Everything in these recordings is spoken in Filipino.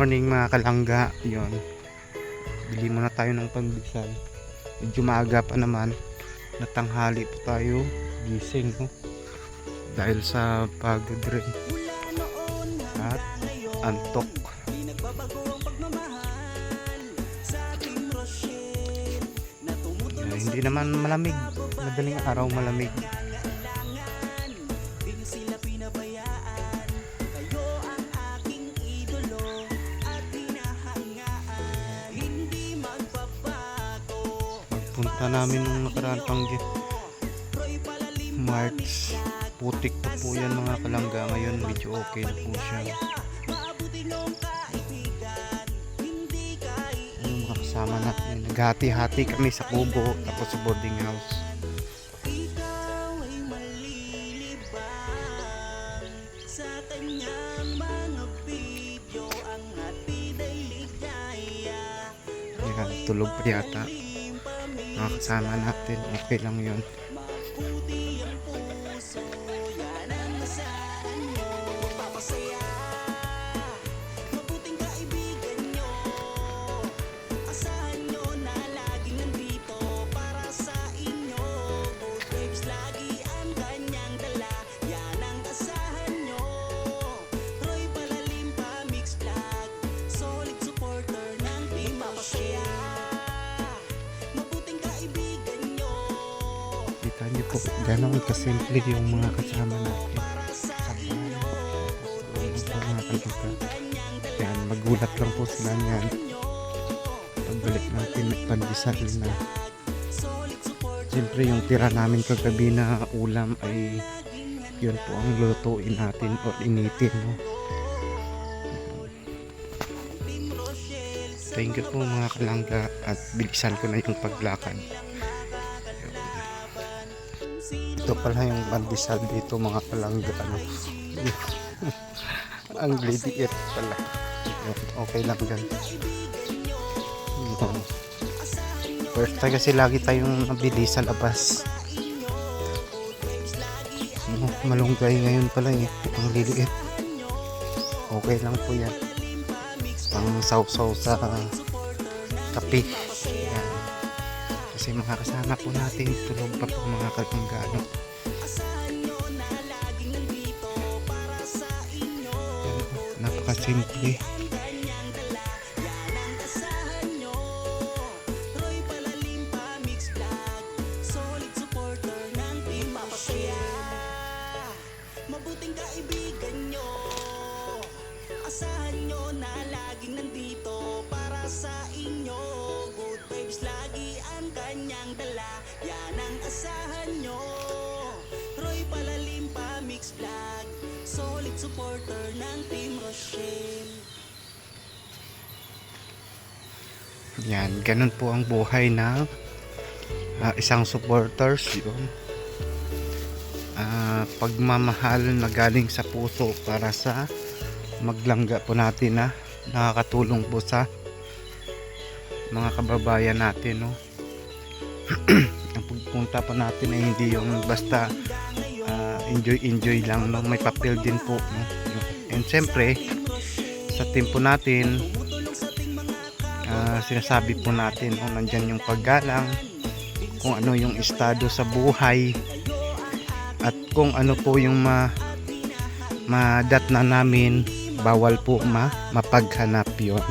morning mga kalangga. Yun, bili muna tayo ng pandesal. Medyo maaga pa naman, natanghali pa tayo gising, no? Dahil sa pagod rin at antok. Hindi naman malamig, madaling araw malamig. Punta namin nung nakaraan pang March, putik pa po yan mga kalangga. Ngayon medyo okay na po siya. Yung mga kasama natin, naghati-hati kami sa kubo tapos sa boarding house. Yan, tulog pa yata mga kasama natin, okay lang yun. Kita niyo po, gano'n kasimple yung mga kasama natin. Yan, magulat lang po sila niyan. Pagbalik natin, nagpandesal na. Siyempre yung tira namin kagabi na ulam ay yun po ang lutuin natin o initin, no? Thank you po mga kalangga at bilisan ko na yung paglakad. Ito pala yung pandesal dito mga kalangga, ano? Ang lidiit pala. Okay lang dyan. First time kasi lagi tayong nabili sa labas. Malunggay ngayon pala eh. Ang liliit. Okay lang po yan. Pang sausaw sa kape. Yan. Kasi mga kasama po natin tulog pa po mga kalangga, ano? Napakasimple. Mabuting kaibigan nyo, asahan nyo na laging nandito para sa inyo. Good vibes lagi ang kanyang dala, yan ang asahan nyo. Roy Palalim pa Mix Vlog, solid supporter ng Team Rochelle. Yan, ganun po ang buhay na isang supporters. Yun, pagmamahal na galing sa puso para sa maglangga po natin na nakakatulong po sa mga kababayan natin, no? Ang pagpunta po natin ay hindi yung basta enjoy lang, no? May papel din po, no? And siyempre sa team po natin, sinasabi po natin, no? Nandyan yung paggalang, kung ano yung estado sa buhay at kung ano po yung madat na namin, bawal po mapaghanap yun.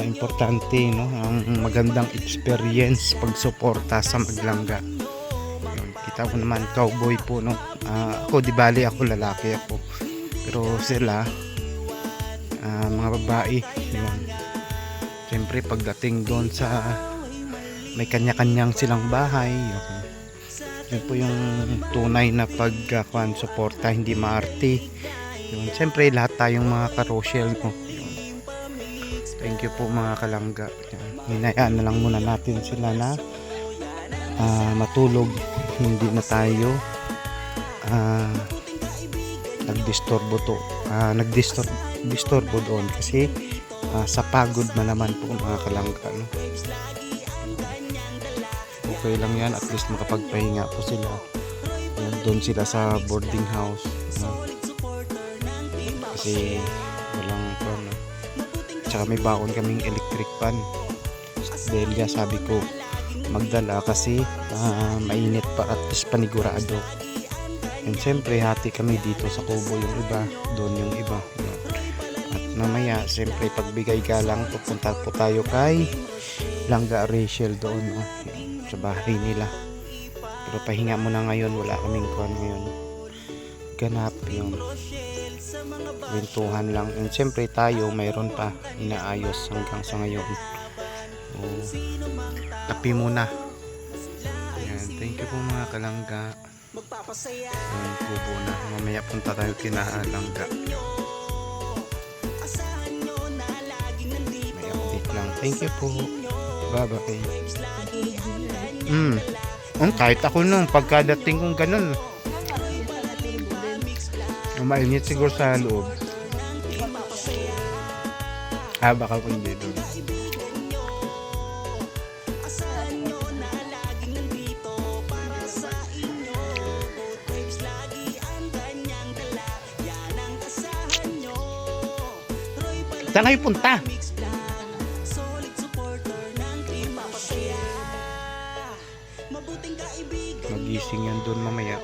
Importante, no? Ang magandang experience pagsuporta sa maglangga. Yun, kita ko naman cowboy po, no? Ako di bali ako lalaki ako, pero sila mga babae. Yun, siyempre pagdating doon sa may kanya-kanyang silang bahay, yun po yung tunay na suporta, hindi maarte. Yun, siyempre lahat tayong mga ka-Rochelle, no? Thank you po mga kalangga. Hinayaan na lang muna natin sila na matulog, hindi na tayo nagdisturbo doon kasi sa pagod na naman po mga kalangga, no? Okay lang yan, at least makapagpahinga po sila. Doon sila sa boarding house, no? Kasi walang Tsaka may baon kaming electric fan. Dahil nga sabi ko magdala kasi mainit pa at is panigurado. And syempre hati kami dito sa kubo yung iba, doon yung iba. Yun. At mamaya syempre pagbigay galang pupunta po tayo kay Langga Rachel doon sa bahay nila. Pero pahinga muna ngayon, wala kaming kuhan ngayon. Ganap yung kwentuhan lang. And syempre tayo mayroon pa inaayos hanggang sa ngayon. Kape muna. Ayan, thank you po mga kalangga. Ayan, kubo na. Mamaya punta tayo kina Langga. May update lang. Thank you po. Bye bye. Kahit ako nung pagkadating kong ganun, mainit siguro sa loob. Baka kung hindi doon. Saan kayo punta? Magising yan doon mamaya.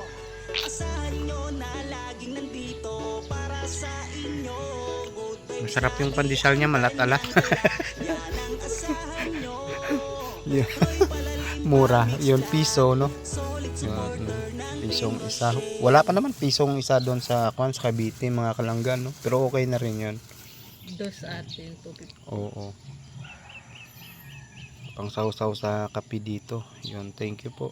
Masarap yung pandesal niya, malat-alat. Yeah. Mura, yun piso, no? Pisong isa. Wala pa naman pisong isa doon sa Cavite, mga kalangga, no? Pero okay na rin yun. Dos atin, 250. Oo. Pang saw-saw sa kape dito. Yun, thank you po.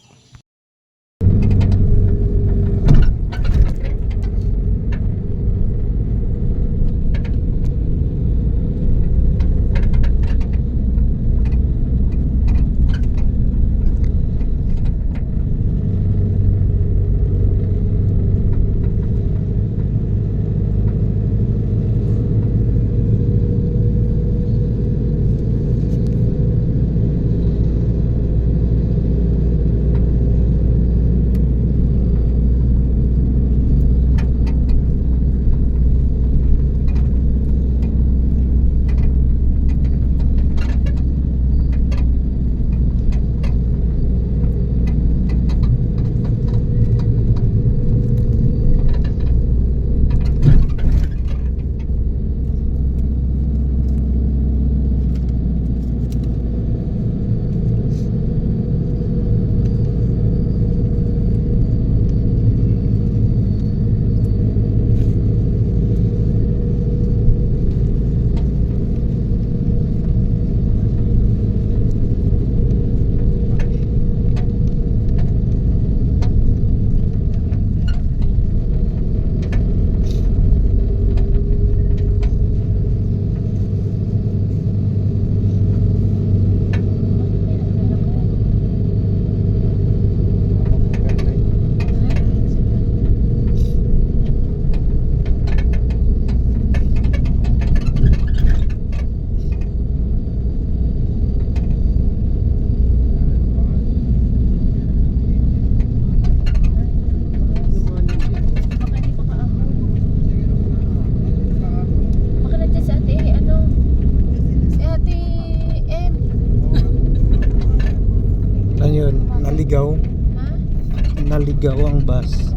Naligaw ang bus.